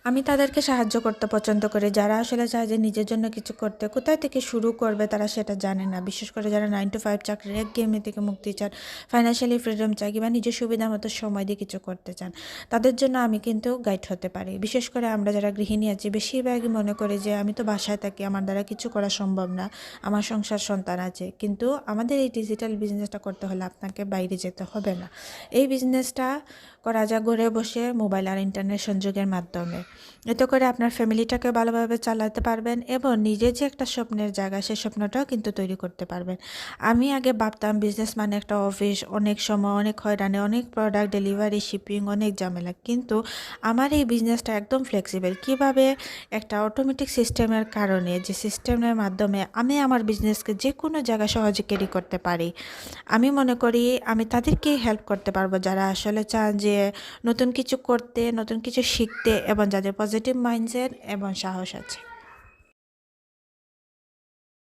আমি তাদেরকে সাহায্য করতে পছন্দ করি। যারা আসলে চায় যে নিজের জন্য কিছু করতে, কোথায় থেকে শুরু করবে তারা সেটা জানে না। বিশেষ করে যারা 9 to 5 চাকরির একঘেয়েমি থেকে মুক্তি চান, ফাইন্যান্সিয়ালি ফ্রিডম চায় কিংবা নিজের সুবিধা মতো সময় দিয়ে কিছু করতে চান। তাদের জন্য আমি কিন্তু গাইড হতে পারি। বিশেষ করে আমরা যারা গৃহিণী আছি বেশিরভাগই মনে করি যে আমি তো বাসায় থাকি, আমার দ্বারা কিছু করা সম্ভব না। আমার সংসার সন্তান আছে। কিন্তু আমাদের এই ডিজিটাল বিজনেসটা করতে হলে আপনাকে বাইরে যেতে হবে না। এই বিজনেসটা করা যায় ঘরে বসে মোবাইল আর ইন্টারনেট সংযোগের মাধ্যমে। এতে করে আপনার ফ্যামিলিটাকে ভালোভাবে চালাতে পারবেন এবং নিজের যে একটা স্বপ্নের জায়গা সেই স্বপ্নটাও কিন্তু তৈরি করতে পারবেন। আমি আগে ভাবতাম বিজনেস মানে একটা অফিস, অনেক সময়, অনেক হয়রানি, অনেক প্রোডাক্ট ডেলিভারি, শিপিং, অনেক ঝামেলা। কিন্তু আমার এই বিজনেসটা একদম ফ্লেক্সিবল। কিভাবে একটা অটোমেটিক সিস্টেমের কারণে যে সিস্টেমের মাধ্যমে আমি আমার বিজনেসকে যে কোনো জায়গায় সহজে ক্যারি করতে পারি। আমি মনে করি আমি তাদেরকেই হেল্প করতে পারবো যারা আসলে চান যে নতুন কিছু করতে, নতুন কিছু শিখতে এবং যাদের পজিটিভ মাইন্ডসেট এবং সাহস আছে।